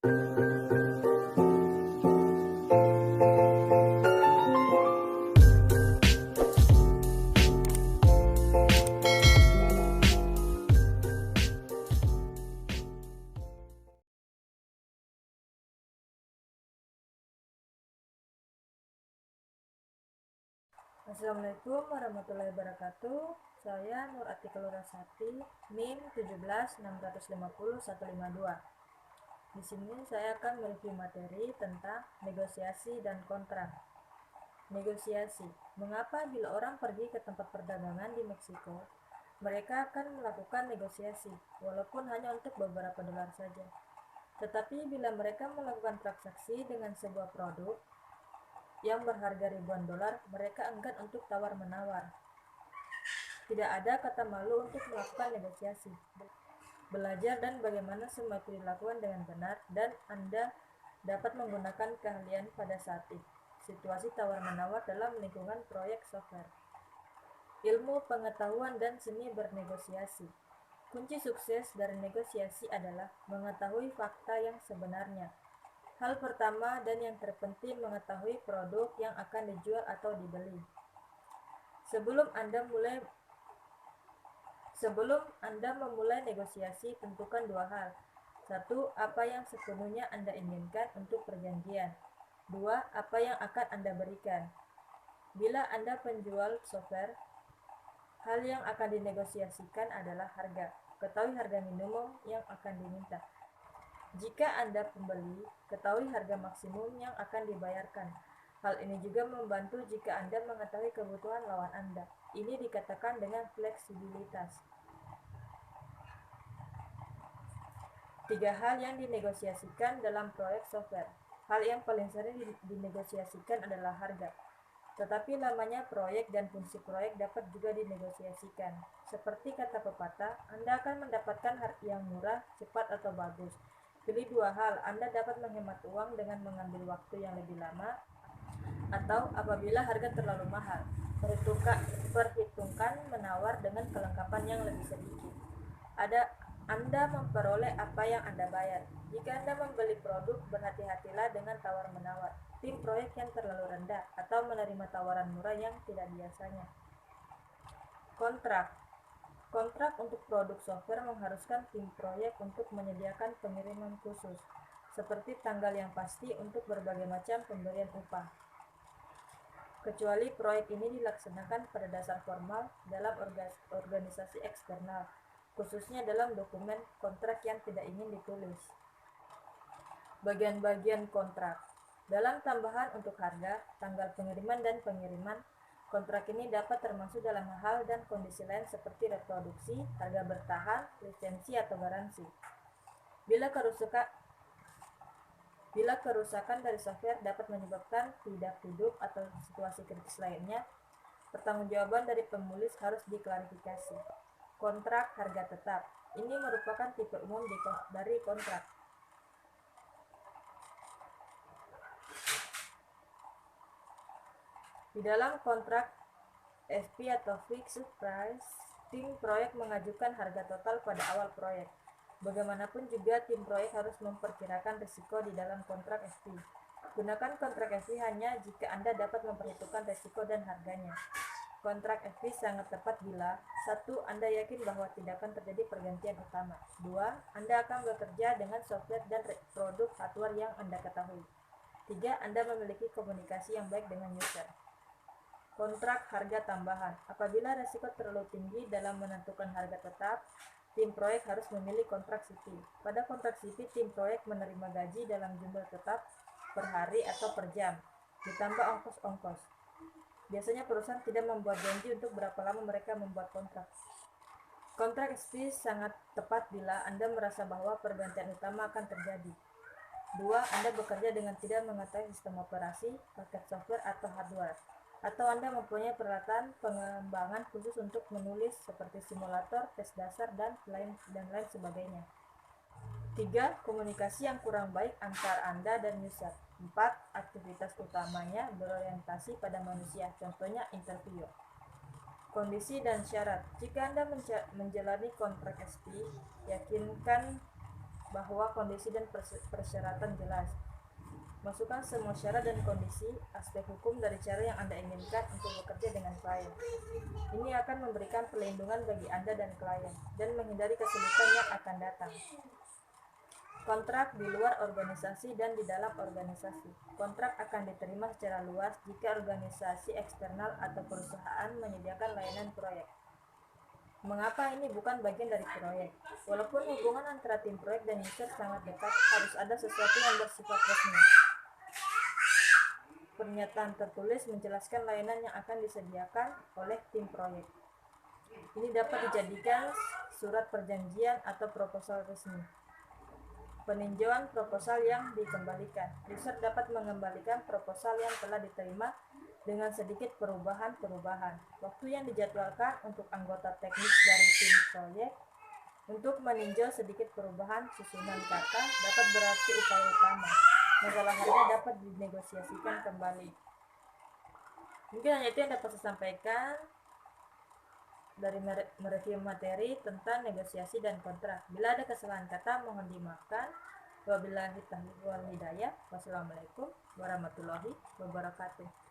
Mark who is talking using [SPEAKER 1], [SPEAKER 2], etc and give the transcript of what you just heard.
[SPEAKER 1] Assalamualaikum warahmatullahi wabarakatuh. Saya Nur Atikel Rasati, NIM 17650-152. Di sini saya akan mereview materi tentang negosiasi dan kontrak. Negosiasi. Mengapa bila orang pergi ke tempat perdagangan di Meksiko, mereka akan melakukan negosiasi, walaupun hanya untuk beberapa dolar saja. Tetapi bila mereka melakukan transaksi dengan sebuah produk yang berharga ribuan dolar, mereka enggan untuk tawar-menawar. Tidak ada kata malu untuk melakukan negosiasi. Belajar dan bagaimana semua itu dilakukan dengan benar, dan Anda dapat menggunakan keahlian pada saat situasi tawar-menawar dalam lingkungan proyek software. Ilmu pengetahuan dan seni bernegosiasi. Kunci sukses dari negosiasi adalah mengetahui fakta yang sebenarnya. Hal pertama dan yang terpenting, mengetahui produk yang akan dijual atau dibeli. Sebelum Anda memulai negosiasi, tentukan dua hal. Satu, apa yang sepenuhnya Anda inginkan untuk perjanjian. Dua, apa yang akan Anda berikan. Bila Anda penjual software, hal yang akan dinegosiasikan adalah harga. Ketahui harga minimum yang akan diminta. Jika Anda pembeli, ketahui harga maksimum yang akan dibayarkan. Hal ini juga membantu jika Anda mengetahui kebutuhan lawan Anda. Ini dikatakan dengan fleksibilitas. 3 hal yang dinegosiasikan dalam proyek software. Hal yang paling sering dinegosiasikan adalah harga. Tetapi namanya proyek dan fungsi proyek dapat juga dinegosiasikan. Seperti kata pepatah, Anda akan mendapatkan harga yang murah, cepat, atau bagus. Pilih dua hal. Anda dapat menghemat uang dengan mengambil waktu yang lebih lama, atau apabila harga terlalu mahal, perhitungkan menawar dengan kelengkapan yang lebih sedikit. Anda memperoleh apa yang Anda bayar. Jika Anda membeli produk, berhati-hatilah dengan tawar-menawar, tim proyek yang terlalu rendah, atau menerima tawaran murah yang tidak biasanya. Kontrak untuk produk software mengharuskan tim proyek untuk menyediakan pengiriman khusus, seperti tanggal yang pasti untuk berbagai macam pemberian upah. Kecuali proyek ini dilaksanakan pada dasar formal dalam organisasi eksternal, khususnya dalam dokumen kontrak yang tidak ingin ditulis. Bagian-bagian kontrak. Dalam tambahan untuk harga, tanggal pengiriman, dan pengiriman, kontrak ini dapat termasuk dalam hal dan kondisi lain seperti reproduksi, harga bertahan, lisensi, atau garansi. Bila kerusakan dari software dapat menyebabkan tidak hidup atau situasi kritis lainnya, pertanggungjawaban dari penulis harus diklarifikasi. Kontrak harga tetap. Ini merupakan tipe umum dari kontrak. Di dalam kontrak FP atau Fixed Price, tim proyek mengajukan harga total pada awal proyek. Bagaimanapun juga, tim proyek harus memperkirakan risiko di dalam kontrak FP. Gunakan kontrak FP hanya jika Anda dapat memperhitungkan risiko dan harganya. Kontrak FP sangat tepat bila 1. Anda yakin bahwa tidak akan terjadi pergantian utama. 2. Anda akan bekerja dengan software dan produk hardware yang Anda ketahui. 3. Anda memiliki komunikasi yang baik dengan user. Kontrak harga tambahan. Apabila risiko terlalu tinggi dalam menentukan harga tetap, tim proyek harus memilih kontrak CP. Pada kontrak CP, tim proyek menerima gaji dalam jumlah tetap per hari atau per jam, ditambah ongkos-ongkos. Biasanya perusahaan tidak membuat janji untuk berapa lama mereka membuat kontrak. Kontrak SP sangat tepat bila Anda merasa bahwa pergantian utama akan terjadi. 2. Anda bekerja dengan tidak mengetahui sistem operasi, paket software, atau hardware. Atau Anda mempunyai peralatan pengembangan khusus untuk menulis seperti simulator, tes dasar, dan lain sebagainya. 3. Komunikasi yang kurang baik antara Anda dan user. 4. Aktivitas utamanya berorientasi pada manusia, contohnya interview. Kondisi dan syarat. Jika Anda menjalani kontrak SP, yakinkan bahwa kondisi dan persyaratan jelas. Masukkan semua syarat dan kondisi aspek hukum dari cara yang Anda inginkan untuk bekerja dengan klien. Ini akan memberikan perlindungan bagi Anda dan klien dan menghindari kesulitan yang akan datang. Kontrak di luar organisasi dan di dalam organisasi. Kontrak akan diterima secara luas jika organisasi eksternal atau perusahaan menyediakan layanan proyek. Mengapa ini bukan bagian dari proyek? Walaupun hubungan antara tim proyek dan user sangat dekat, harus ada sesuatu yang bersifat resmi. Pernyataan tertulis menjelaskan layanan yang akan disediakan oleh tim proyek. Ini dapat dijadikan surat perjanjian atau proposal resmi. Peninjauan proposal yang dikembalikan. User dapat mengembalikan proposal yang telah diterima dengan sedikit perubahan-perubahan. Waktu yang dijadwalkan untuk anggota teknis dari tim proyek untuk meninjau sedikit perubahan susunan kata dapat berarti upaya utama. Masalah harga dapat dinegosiasikan kembali. Mungkin hanya itu yang dapat saya sampaikan dari mereview materi tentang negosiasi dan kontrak. Bila ada kesalahan kata, mohon dimaafkan. Wabillahi taufiq wal hidayah. Wassalamualaikum warahmatullahi wabarakatuh.